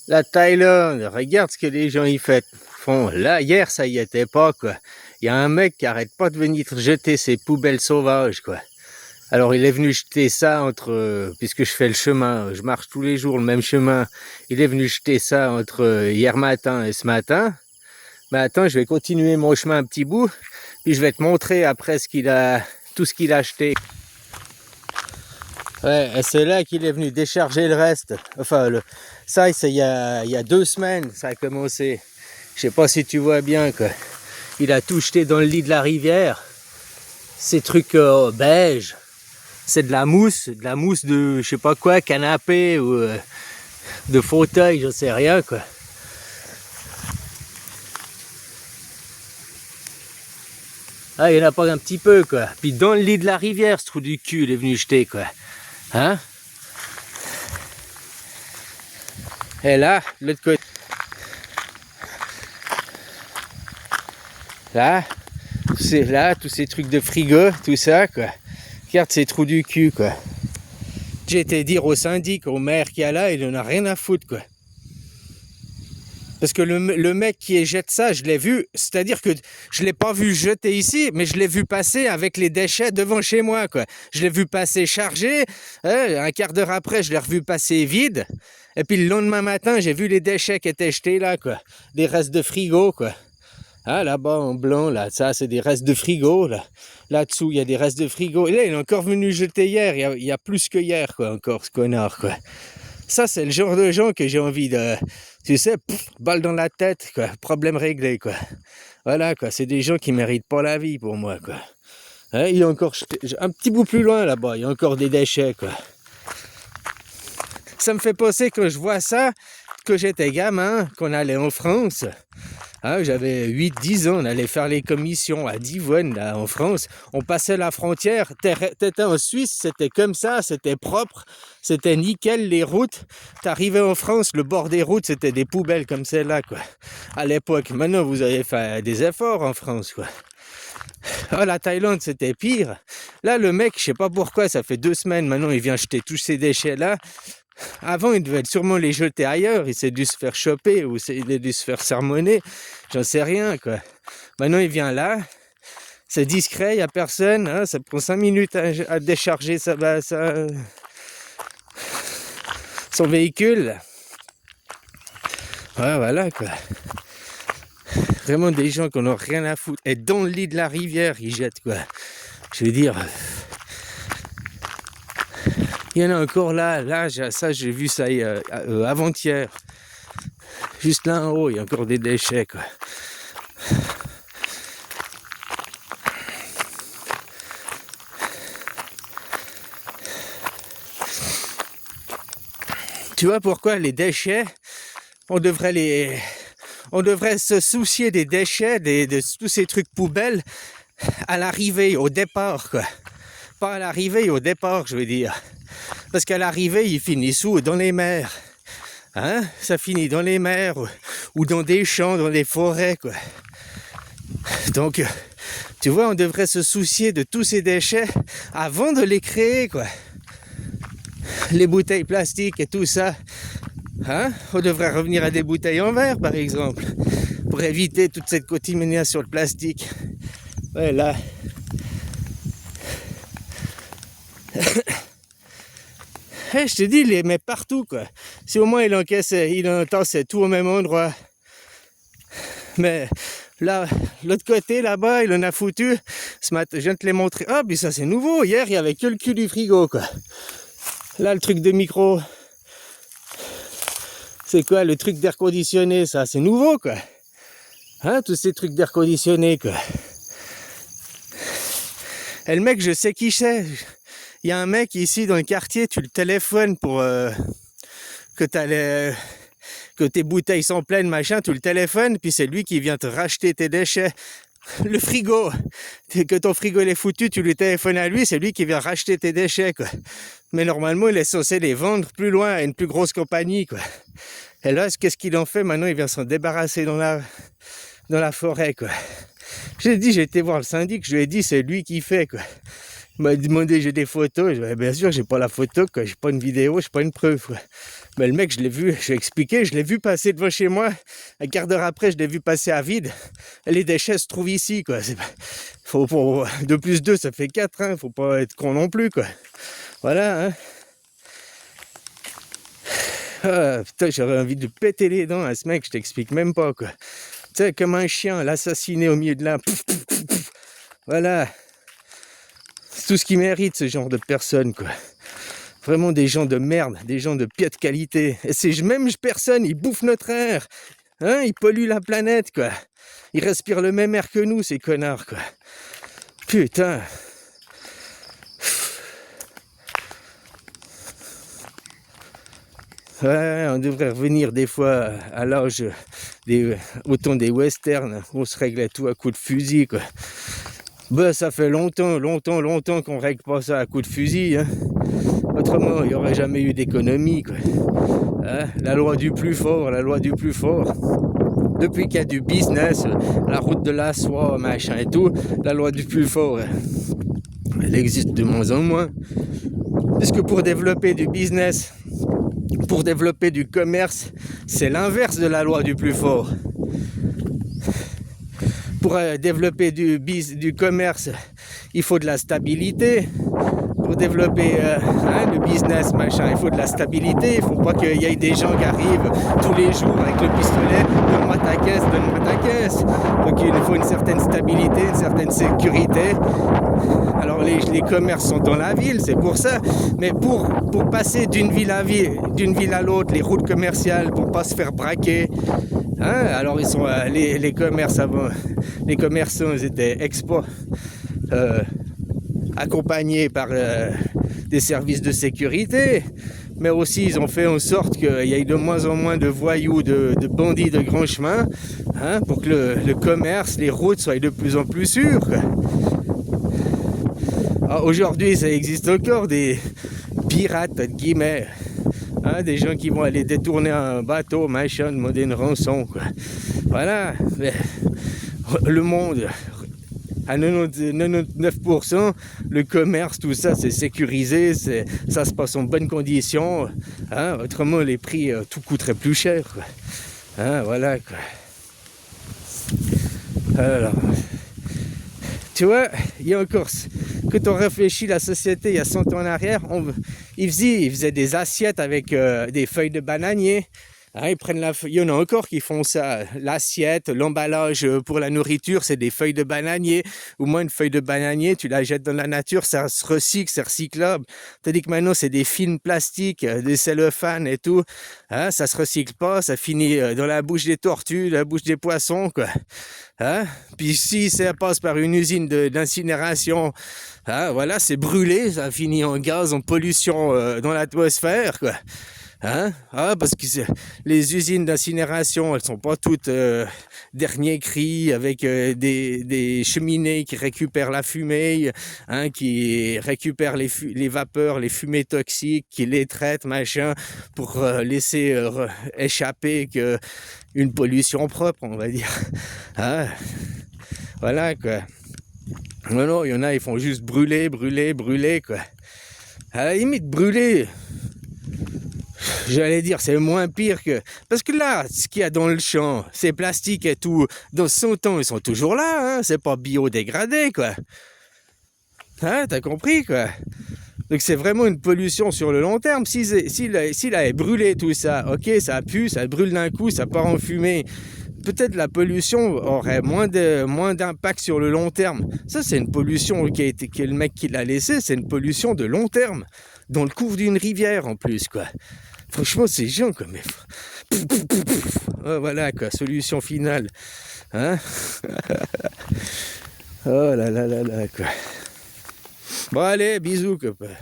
La Thaïlande, regarde ce que les gens y font. Là, hier, ça y était pas, quoi. Il y a un mec qui arrête pas de venir jeter ses poubelles sauvages, quoi. Alors, il est venu jeter ça puisque je fais le chemin, je marche tous les jours le même chemin. Il est venu jeter ça entre hier matin et ce matin. Mais attends, je vais continuer mon chemin un petit bout, puis je vais te montrer après tout ce qu'il a acheté. Ouais, et c'est là qu'il est venu décharger le reste. Enfin, ça, c'est il y a 2 semaines, ça a commencé. Je sais pas si tu vois bien, quoi. Il a tout jeté dans le lit de la rivière. Ces trucs beige. C'est de la mousse de, je sais pas quoi, canapé ou de fauteuil, je sais rien, quoi. Ah, il y en a pas un petit peu, quoi. Puis dans le lit de la rivière, ce trou du cul, il est venu jeter, quoi. Hein? Et là, de l'autre côté. Là, tous ces trucs de frigo, tout ça, quoi. Regarde ces trous du cul, quoi. J'ai été dire au syndic, au maire qui est là, il en a rien à foutre, quoi. Parce que le mec qui jette ça, je l'ai vu, c'est-à-dire que je l'ai pas vu jeter ici, mais je l'ai vu passer avec les déchets devant chez moi, quoi. Je l'ai vu passer chargé, un quart d'heure après, je l'ai revu passer vide, et puis le lendemain matin, j'ai vu les déchets qui étaient jetés là, quoi. Des restes de frigo, quoi. Ah, là-bas, en blanc, là, ça, c'est des restes de frigo, là. Là-dessous, il y a des restes de frigo. Et là, il est encore venu jeter hier, il y a plus que hier, quoi, encore, ce connard, quoi. Ça, c'est le genre de gens que j'ai envie de... Tu sais, balle dans la tête, quoi. Problème réglé, quoi. Voilà, quoi. C'est des gens qui méritent pas la vie, pour moi, quoi. Hein, il y a encore... Un petit bout plus loin, là-bas, il y a encore des déchets, quoi. Ça me fait penser, quand je vois ça, que j'étais gamin, qu'on allait en France. Hein, j'avais 8-10 ans, on allait faire les commissions à Divonne, là, en France. On passait la frontière, t'étais en Suisse, c'était comme ça, c'était propre, c'était nickel, les routes. T'arrivais en France, le bord des routes, c'était des poubelles comme celle-là, quoi. À l'époque, maintenant, vous avez fait des efforts en France, quoi. Oh, la Thaïlande, c'était pire. Là, le mec, je sais pas pourquoi, ça fait 2 semaines, maintenant, il vient jeter tous ces déchets-là. Avant, il devait sûrement les jeter ailleurs. Il s'est dû se faire choper ou il a dû se faire sermonner. J'en sais rien, quoi. Maintenant, il vient là. C'est discret, il n'y a personne. Hein, ça prend 5 minutes à décharger son véhicule. Ouais, voilà, quoi. Vraiment des gens qui n'ont rien à foutre. Et dans le lit de la rivière, ils jettent, quoi. Je veux dire... Il y en a encore là, ça j'ai vu ça avant-hier. Juste là en haut, il y a encore des déchets, quoi. Tu vois pourquoi les déchets, on devrait se soucier des déchets, de tous ces trucs poubelles à l'arrivée, au départ, quoi. Pas à l'arrivée, au départ, je veux dire. Parce qu'à l'arrivée, ils finissent où? Dans les mers. Hein? Ça finit dans les mers ou dans des champs, dans les forêts, quoi. Donc, tu vois, on devrait se soucier de tous ces déchets avant de les créer, quoi. Les bouteilles plastiques et tout ça. Hein? On devrait revenir à des bouteilles en verre, par exemple, pour éviter toute cette contamination de plastique. Ouais, là. Hey, je te dis, il les met partout, quoi. Si au moins il entasse tout au même endroit. Mais là, l'autre côté, là-bas, il en a foutu. Ce matin, je viens de te les montrer. Ah, puis ça, c'est nouveau. Hier, il y avait que le cul du frigo, quoi. Là, le truc de micro. C'est quoi, le truc d'air conditionné, ça? C'est nouveau, quoi. Hein, tous ces trucs d'air conditionné, quoi. Et le mec, je sais qui c'est. Il y a un mec ici dans le quartier, tu le téléphones pour que tes bouteilles sont pleines, machin, tu le téléphones, puis c'est lui qui vient te racheter tes déchets. Le frigo, que ton frigo il est foutu, tu lui téléphones à lui, c'est lui qui vient racheter tes déchets, quoi. Mais normalement, il est censé les vendre plus loin à une plus grosse compagnie, quoi. Et là, qu'est-ce qu'il en fait? Maintenant, il vient s'en débarrasser dans la forêt, quoi. J'ai été voir le syndic, je lui ai dit, c'est lui qui fait, quoi. Il m'a demandé j'ai des photos. Je dis, bien sûr, j'ai pas la photo, quoi. J'ai pas une vidéo, j'ai pas une preuve, quoi. Mais le mec, je l'ai vu, je l'ai expliqué, je l'ai vu passer devant chez moi. Un quart d'heure après, je l'ai vu passer à vide. Les déchets se trouvent ici, quoi. Faut, pour 2 plus 2, ça fait 4, hein. Faut pas être con non plus, quoi. Voilà, hein. Ah, putain, j'aurais envie de péter les dents à ce mec, je t'explique même pas, quoi. Tu sais, comme un chien, l'assassiner au milieu de là. Pouf, pouf, pouf, pouf. Voilà. C'est tout ce qu'il mérite, ce genre de personnes, quoi. Vraiment des gens de merde, des gens de piètre qualité. Et ces mêmes personnes, ils bouffent notre air. Hein, ils polluent la planète, quoi. Ils respirent le même air que nous, ces connards, quoi. Putain. Ouais, on devrait revenir des fois à l'âge au temps des westerns, où on se réglait tout à coups de fusil, quoi. Ben, ça fait longtemps qu'on règle pas ça à coups de fusil, hein. Autrement, il n'y aurait jamais eu d'économie, quoi. Hein? La loi du plus fort, la loi du plus fort. Depuis qu'il y a du business, la route de la soie, machin et tout, la loi du plus fort, elle existe de moins en moins. Puisque pour développer du business, pour développer du commerce, c'est l'inverse de la loi du plus fort. Pour développer du commerce, il faut de la stabilité. Pour développer le business, machin, il faut de la stabilité. Il ne faut pas qu'il y ait des gens qui arrivent tous les jours avec le pistolet, donne-moi ta caisse, donne-moi ta caisse. Donc il faut une certaine stabilité, une certaine sécurité. Alors les commerces sont dans la ville, c'est pour ça. Mais pour passer d'une ville à l'autre, les routes commerciales, pour pas se faire braquer. Hein, alors ils sont les commerces avant, les commerçants, ils étaient accompagnés par des services de sécurité, mais aussi ils ont fait en sorte qu'il y ait de moins en moins de voyous, de bandits de grand chemin, hein, pour que le commerce, les routes soient de plus en plus sûres. Aujourd'hui, ça existe encore des pirates, entre guillemets, hein, des gens qui vont aller détourner un bateau, machin, demander une rançon, quoi. Voilà, mais le monde, à 99%, le commerce, tout ça, c'est sécurisé, ça se passe en bonnes conditions, hein, autrement les prix, tout coûterait plus cher, quoi. Hein, voilà, quoi. Alors, tu vois, il y a encore, quand on réfléchit la société il y a 100 ans en arrière, ils faisaient des assiettes avec des feuilles de bananier. Hein, il y en a encore qui font ça. L'assiette, l'emballage pour la nourriture, c'est des feuilles de bananier. Au moins, une feuille de bananier, tu la jettes dans la nature, ça se recycle, c'est recyclable. Tandis que maintenant, c'est des films plastiques, des cellophane et tout. Hein, ça se recycle pas, ça finit dans la bouche des tortues, la bouche des poissons, quoi. Hein? Puis si ça passe par une usine d'incinération, hein, voilà, c'est brûlé, ça finit en gaz, en pollution dans l'atmosphère, quoi. Hein? Parce que les usines d'incinération, elles sont pas toutes dernier cri avec des cheminées qui récupèrent la fumée, hein, qui récupèrent les vapeurs, les fumées toxiques, qui les traitent, machin, pour laisser échapper une pollution propre, on va dire. Hein? Voilà, quoi. Non, il y en a, ils font juste brûler, quoi. À la limite, brûler, j'allais dire, c'est moins pire que... Parce que là, ce qu'il y a dans le champ, c'est plastique et tout, dans 100 ans, ils sont toujours là, hein, c'est pas biodégradé, quoi. Hein, t'as compris, quoi. Donc c'est vraiment une pollution sur le long terme. S'il avait brûlé tout ça, ok, ça pue, ça brûle d'un coup, ça part en fumée. Peut-être la pollution aurait moins d'impact sur le long terme. Ça, c'est une pollution qui est le mec qui l'a laissé, c'est une pollution de long terme, dans le cours d'une rivière en plus, quoi. Franchement, c'est chiant, quoi, mais... Oh, voilà, quoi, solution finale. Hein? Oh là là là là, quoi. Bon, allez, bisous, copain.